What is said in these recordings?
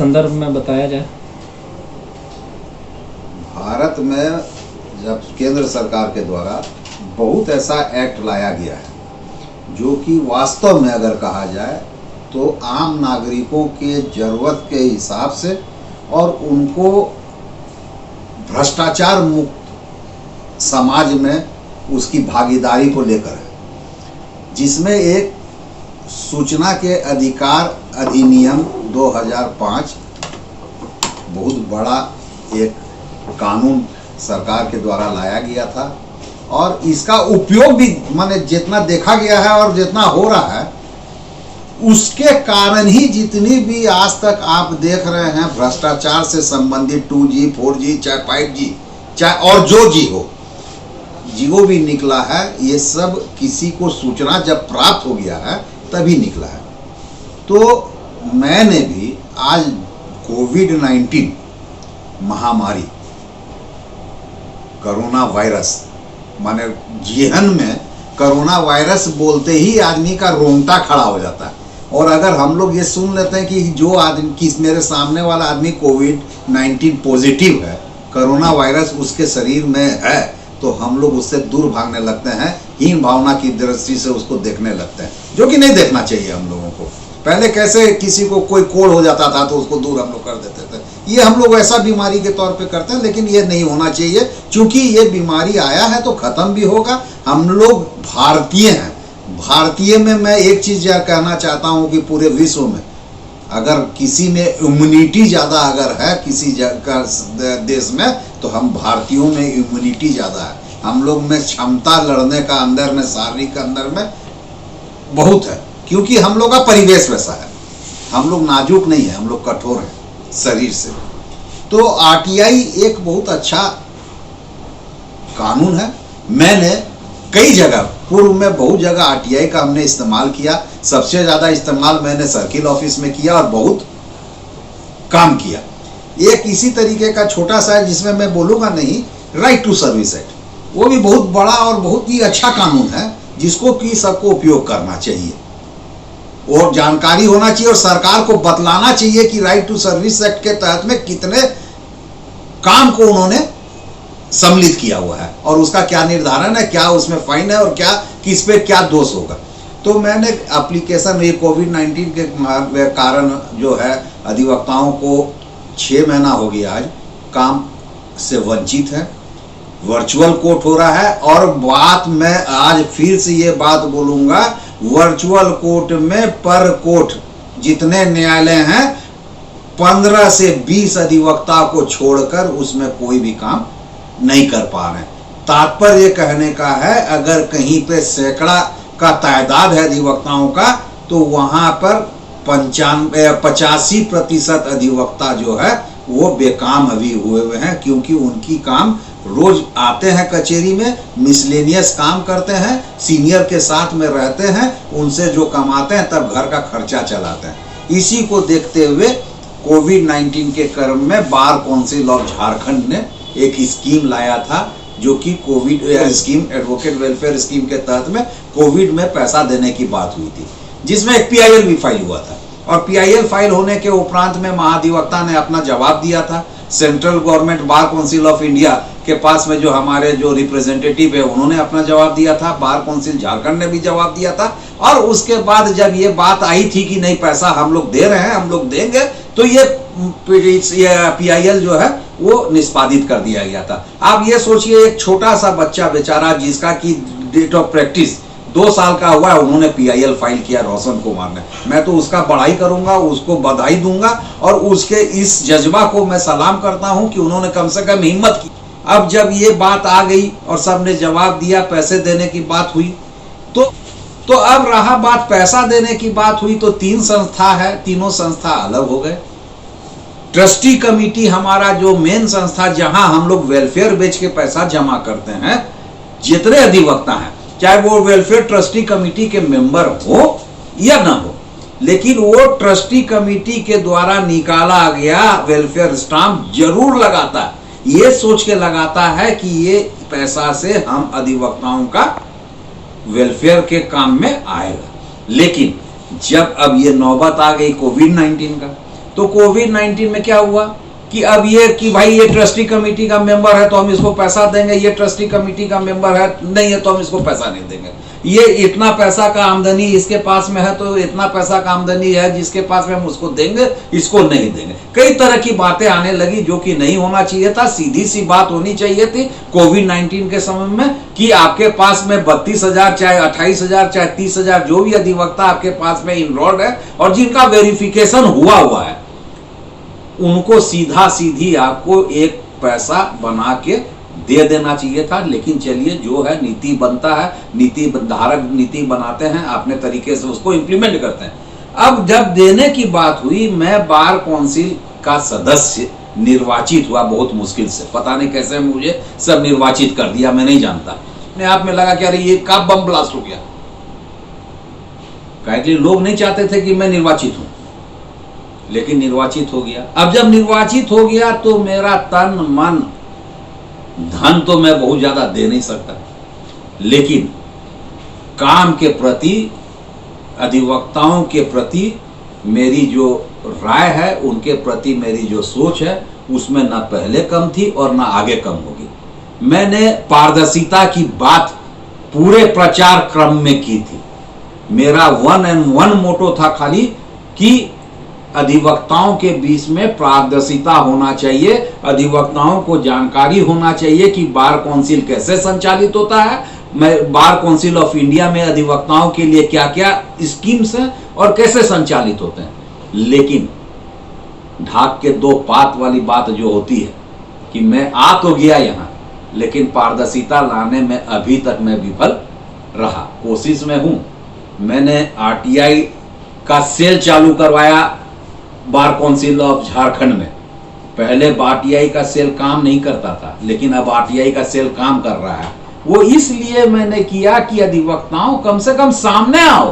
संदर्भ में बताया जाए। भारत में जब केंद्र सरकार के द्वारा बहुत ऐसा एक्ट लाया गया है जो कि वास्तव में अगर कहा जाए तो आम नागरिकों के ज़रूरत के हिसाब से और उनको भ्रष्टाचार मुक्त समाज में उसकी भागीदारी को लेकर है, जिसमें एक सूचना के अधिकार अधिनियम 2005 बहुत बड़ा एक कानून सरकार के द्वारा लाया गया था और इसका उपयोग भी माने जितना देखा गया है और जितना हो रहा है उसके कारण ही जितनी भी आज तक आप देख रहे हैं भ्रष्टाचार से संबंधित 2G 4G चाहे 5G चाहे और जो जी हो जियो भी निकला है, ये सब किसी को सूचना जब प्राप्त हो गया है तभी निकला है। तो मैंने भी आज कोविड-19 महामारी कोरोना वायरस माने जेहन में कोरोना वायरस बोलते ही आदमी का रोंगटा खड़ा हो जाता है। और अगर हम लोग ये सुन लेते हैं कि जो आदमी मेरे सामने वाला आदमी कोविड-19 पॉजिटिव है, कोरोना वायरस उसके शरीर में है, तो हम लोग उससे दूर भागने लगते हैं, हीन भावना की दृष्टि से उसको देखने लगते हैं, जो कि नहीं देखना चाहिए हम लोगों को। पहले कैसे किसी को कोई कोड़ हो जाता था तो उसको दूर हम लोग कर देते थे, ये हम लोग ऐसा बीमारी के तौर पे करते हैं, लेकिन ये नहीं होना चाहिए क्योंकि ये बीमारी आया है तो ख़त्म भी होगा। हम लोग भारतीय हैं, भारतीय में मैं एक चीज़ यह कहना चाहता हूँ कि पूरे विश्व में अगर किसी में इम्यूनिटी ज़्यादा अगर है किसी देश में तो हम भारतीयों में इम्यूनिटी ज़्यादा है, हम लोग में क्षमता लड़ने का अंदर में शारीरिक अंदर में बहुत है, क्योंकि हम लोग का परिवेश वैसा है। हम लोग नाजुक नहीं है, हम लोग कठोर हैं शरीर से। तो आरटीआई एक बहुत अच्छा कानून है। मैंने कई जगह पूर्व में बहुत जगह आरटीआई का हमने इस्तेमाल किया। सबसे ज़्यादा इस्तेमाल मैंने सर्किल ऑफिस में किया और बहुत काम किया। एक इसी तरीके का छोटा सा है जिसमें मैं बोलूँगा नहीं, राइट टू सर्विस एक्ट, वो भी बहुत बड़ा और बहुत ही अच्छा कानून है जिसको कि सबको उपयोग करना चाहिए और जानकारी होना चाहिए और सरकार को बतलाना चाहिए कि राइट टू सर्विस एक्ट के तहत में कितने काम को उन्होंने सम्मिलित किया हुआ है और उसका क्या निर्धारण है, क्या उसमें फाइन है और क्या किस पे क्या दोष होगा। तो मैंने एप्लीकेशन ये कोविड-19 के कारण जो है अधिवक्ताओं को 6 महीना हो गया आज काम से वंचित है, वर्चुअल कोर्ट हो रहा है। और बात मैं आज फिर से ये बात बोलूँगा, वर्चुअल कोर्ट में पर कोर्ट जितने न्यायालय हैं 15 से 20 अधिवक्ता को छोड़कर उसमें कोई भी काम नहीं कर पा रहे। तात्पर्य कहने का है अगर कहीं पे सैकड़ा का तादाद है अधिवक्ताओं का तो वहाँ पर 85% अधिवक्ता जो है वो बेकाम अभी हुए हैं, क्योंकि उनकी काम रोज आते हैं कचहरी में, मिसलेनियस काम करते हैं, सीनियर के साथ में रहते हैं, उनसे जो कमाते हैं तब घर का खर्चा चलाते हैं। इसी को देखते हुए कोविड-19 के क्रम में बार काउंसिल ऑफ झारखंड ने एक स्कीम लाया था जो कि Covid scheme advocate welfare scheme के तहत में कोविड में पैसा देने की बात हुई थी, जिसमें एक PIL भी फाइल हुआ था। और PIL फाइल होने के उपरांत में महाधिवक्ता ने अपना जवाब दिया था। Central government bar council of India के पास में जो हमारे जो रिप्रेजेंटेटिव है उन्होंने अपना जवाब दिया था, बार काउंसिल झारखंड ने भी जवाब दिया था। और उसके बाद जब ये बात आई थी कि नहीं पैसा हम लोग दे रहे हैं, हम लोग देंगे, तो ये PIL जो है वो निष्पादित कर दिया गया था। आप ये सोचिए एक छोटा सा बच्चा बेचारा जिसका की डेट ऑफ प्रैक्टिस 2 साल का हुआ है, उन्होंने PIL फाइल किया रोशन कुमार ने। मैं तो उसका बड़ाई करूंगा, उसको बधाई दूंगा और उसके इस जज्बा को मैं सलाम करता हूं कि उन्होंने कम से कम हिम्मत की। अब जब ये बात आ गई और सबने जवाब दिया, पैसे देने की बात हुई, तो अब रहा बात पैसा देने की बात हुई तो 3 संस्था है, तीनों संस्था अलग हो गए। ट्रस्टी कमेटी हमारा जो मेन संस्था जहां हम लोग वेलफेयर बेच के पैसा जमा करते हैं, जितने अधिवक्ता हैं चाहे वो वेलफेयर ट्रस्टी कमेटी के मेंबर हो या ना हो, लेकिन वो ट्रस्टी कमेटी के द्वारा निकाला गया वेलफेयर स्टाम्प जरूर लगाता है, ये सोच के लगाता है कि ये पैसा से हम अधिवक्ताओं का वेलफेयर के काम में आएगा। लेकिन जब अब ये नौबत आ गई कोविड-19 का, तो तो कोविड-19 में क्या हुआ कि अब ये कि भाई ये ट्रस्टी कमेटी का मेंबर है तो हम इसको पैसा देंगे, ये ट्रस्टी कमेटी का मेंबर है नहीं है तो हम इसको पैसा नहीं देंगे, ये इतना पैसा का आमदनी इसके पास में है तो इतना पैसा का आमदनी है जिसके पास में हम उसको देंगे, इसको नहीं देंगे। कई तरह की बातें आने लगी जो कि नहीं होना चाहिए था। सीधी सी बात होनी चाहिए थी कोविड-19 के समय में कि आपके पास में 32,000 चाहे 28,000 चाहे 30,000 जो भी अधिवक्ता आपके पास में इनरोल्ड है और जिनका वेरिफिकेशन हुआ है, उनको सीधा सीधी आपको एक पैसा बना के दे देना चाहिए था। लेकिन चलिए, जो है नीति बनता है, नीति धारक नीति बनाते हैं, अपने तरीके से उसको इंप्लीमेंट करते हैं। अब जब देने की बात हुई, मैं बार काउंसिल का सदस्य निर्वाचित हुआ बहुत मुश्किल से, पता नहीं कैसे मुझे सब निर्वाचित कर दिया, मैं नहीं जानता। अपने आप में लगा कि अरे ये कब बम ब्लास्ट हो गया, क्योंकि लोग नहीं चाहते थे कि मैं निर्वाचित हूं, लेकिन निर्वाचित हो गया। अब जब निर्वाचित हो गया तो मेरा तन मन धन तो मैं बहुत ज्यादा दे नहीं सकता, लेकिन काम के प्रति, अधिवक्ताओं के प्रति मेरी जो राय है, उनके प्रति मेरी जो सोच है, उसमें ना पहले कम थी और ना आगे कम होगी। मैंने पारदर्शिता की बात पूरे प्रचार क्रम में की थी। मेरा 1 and 1 मोटो था खाली कि अधिवक्ताओं के बीच में पारदर्शिता होना चाहिए, अधिवक्ताओं को जानकारी होना चाहिए कि बार काउंसिल कैसे संचालित होता है, मैं बार काउंसिल ऑफ इंडिया में अधिवक्ताओं के लिए क्या क्या स्कीम्स हैं और कैसे संचालित होते हैं। लेकिन ढाक के दो पात वाली बात जो होती है कि मैं आ तो गया यहाँ, लेकिन पारदर्शिता लाने में अभी तक मैं विफल रहा। कोशिश में हूं। मैंने आरटीआई का सेल चालू करवाया बार काउंसिल ऑफ झारखंड में। पहले आरटीआई का सेल काम नहीं करता था, लेकिन अब आरटीआई का सेल काम कर रहा है। वो इसलिए मैंने किया कि अधिवक्ताओं कम से कम सामने आओ,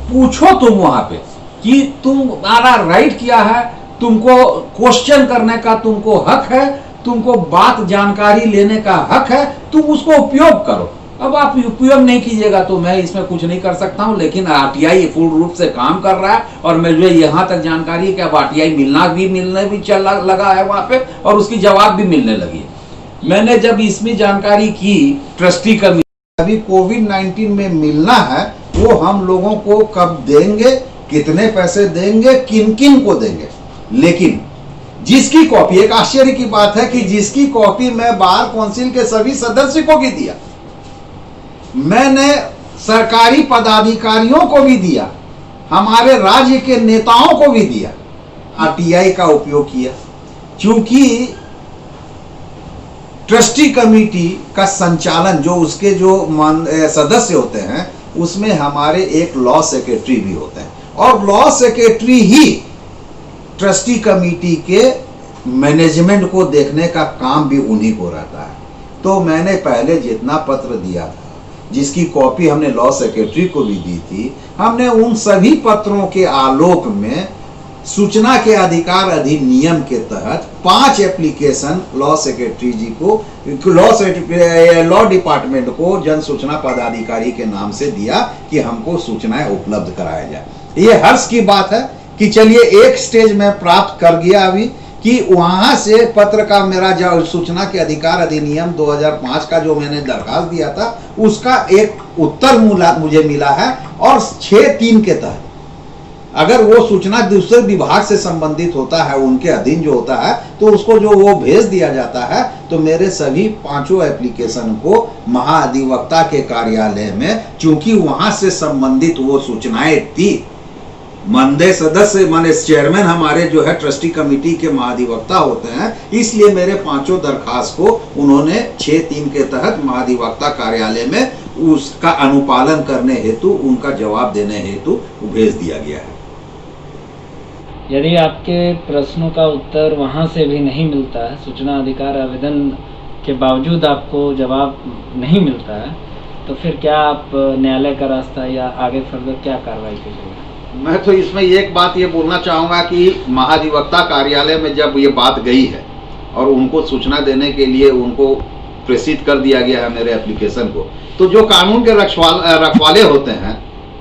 पूछो तुम वहां पे कि तुम्हारा राइट क्या है, तुमको क्वेश्चन करने का तुमको हक है, तुमको बात जानकारी लेने का हक है, तुम उसको उपयोग करो। अब आप उपयोग नहीं कीजिएगा तो मैं इसमें कुछ नहीं कर सकता हूं। लेकिन आरटीआई पूर्ण रूप से काम कर रहा है और मुझे यहां तक जानकारी है कि अब आरटीआई मिलने भी चल लगा है वहां पे, और उसकी जवाब भी मिलने लगी है। मैंने जब इसमें जानकारी की ट्रस्टी कमेटी, अभी कोविड-19 में मिलना है, वो हम लोगों को कब देंगे, कितने पैसे देंगे, किन किन को देंगे। लेकिन जिसकी कॉपी, एक आश्चर्य की बात है कि जिसकी कॉपी मैं बार काउंसिल के सभी सदस्य को भी दिया, मैंने सरकारी पदाधिकारियों को भी दिया, हमारे राज्य के नेताओं को भी दिया, आरटीआई का उपयोग किया। क्योंकि ट्रस्टी कमेटी का संचालन, जो उसके जो सदस्य होते हैं, उसमें हमारे एक लॉ सेक्रेटरी भी होते हैं, और लॉ सेक्रेटरी ही ट्रस्टी कमेटी के मैनेजमेंट को देखने का काम भी उन्हीं को रहता है। तो मैंने पहले जितना पत्र दिया था, जिसकी कॉपी हमने लॉ सेक्रेटरी को भी दी थी, हमने उन सभी पत्रों के आलोक में सूचना के अधिकार अधिनियम के तहत 5 एप्लीकेशन लॉ सेक्रेटरी जी को, लॉ डिपार्टमेंट को जन सूचना पदाधिकारी के नाम से दिया कि हमको सूचनाएं उपलब्ध कराया जाए। ये हर्ष की बात है कि चलिए एक स्टेज में प्राप्त कर गया अभी, कि वहां से पत्र का मेरा जो सूचना के अधिकार अधिनियम 2005 का जो मैंने दरखास्त दिया था, उसका एक उत्तर मुझे मिला है। और 6(3) के तहत अगर वो सूचना दूसरे विभाग से संबंधित होता है, उनके अधीन जो होता है, तो उसको जो वो भेज दिया जाता है, तो मेरे सभी 5 एप्लीकेशन को महाधिवक्ता के कार्यालय में, चूंकि वहां से संबंधित वो सूचनाएं थी, मंदे सदस्य माने चेयरमैन हमारे जो है ट्रस्टी कमेटी के महाधिवक्ता होते हैं, इसलिए मेरे 5 दरखास्त को उन्होंने 6(3) के तहत महाधिवक्ता कार्यालय में उसका अनुपालन करने हेतु, उनका जवाब देने हेतु भेज दिया गया है। यदि आपके प्रश्नों का उत्तर वहां से भी नहीं मिलता है, सूचना अधिकार आवेदन के बावजूद आपको जवाब नहीं मिलता है, तो फिर क्या आप न्यायालय का रास्ता या आगे फर्दर क्या कार्रवाई कीजिएगा? मैं तो इसमें एक बात ये बोलना चाहूंगा कि महाधिवक्ता कार्यालय में जब ये बात गई है और उनको सूचना देने के लिए उनको प्रेषित कर दिया गया है मेरे एप्लीकेशन को, तो जो कानून के रखवाले होते हैं,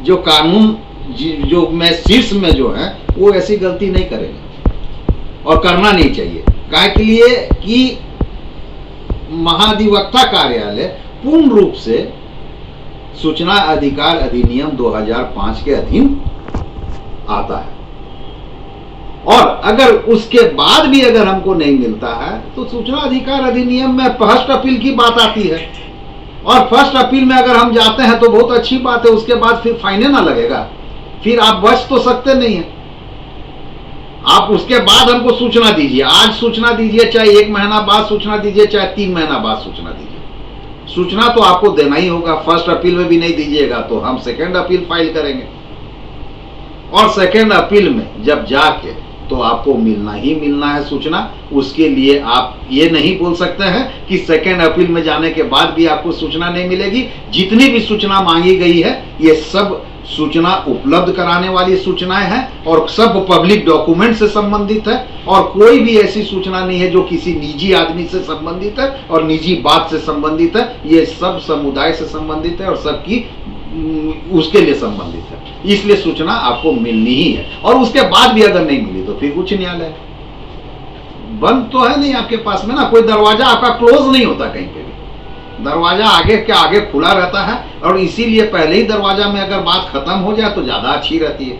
जो कानून जो मैं शीर्ष में जो है, वो ऐसी गलती नहीं करेंगे। और करना नहीं चाहिए। काय के लिए कि महाधिवक्ता कार्यालय पूर्ण रूप से सूचना अधिकार अधिनियम 2005 के अधीन आता है, और अगर उसके बाद भी अगर हमको नहीं मिलता है तो सूचना अधिकार अधिनियम में फर्स्ट अपील की बात आती है, और फर्स्ट अपील में अगर हम जाते हैं तो बहुत अच्छी बात है, उसके बाद फिर फाइन ना लगेगा, फिर आप बच तो सकते नहीं है। आप उसके बाद हमको सूचना दीजिए, आज सूचना दीजिए, चाहे 1 महीना बाद सूचना दीजिए, चाहे 3 महीना बाद सूचना दीजिए, सूचना तो आपको देना ही होगा। फर्स्ट अपील में भी नहीं दीजिएगा तो हम सेकेंड अपील फाइल करेंगे, और सेकेंड अपील में जब जाके तो आपको मिलना ही मिलना है सूचना। उसके लिए आप ये नहीं बोल सकते हैं कि सेकेंड अपील में जाने के बाद भी आपको सूचना नहीं मिलेगी। जितनी भी सूचना मांगी गई है ये सब सूचना उपलब्ध कराने वाली सूचनाएं हैं, और सब पब्लिक डॉक्यूमेंट से संबंधित है, और कोई भी ऐसी सूचना नहीं है जो किसी निजी आदमी से संबंधित है और निजी बात से संबंधित है। ये सब समुदाय से संबंधित है और सबकी उसके लिए संबंधित है, इसलिए सूचना आपको मिलनी ही है। और उसके बाद भी अगर नहीं मिली तो फिर उच्च न्यायालय बंद तो है नहीं आपके पास में ना, कोई दरवाजा आपका क्लोज नहीं होता, कहीं पे भी दरवाजा आगे के आगे खुला रहता है, और इसीलिए पहले ही दरवाजा में अगर बात खत्म हो जाए तो ज्यादा अच्छी रहती है।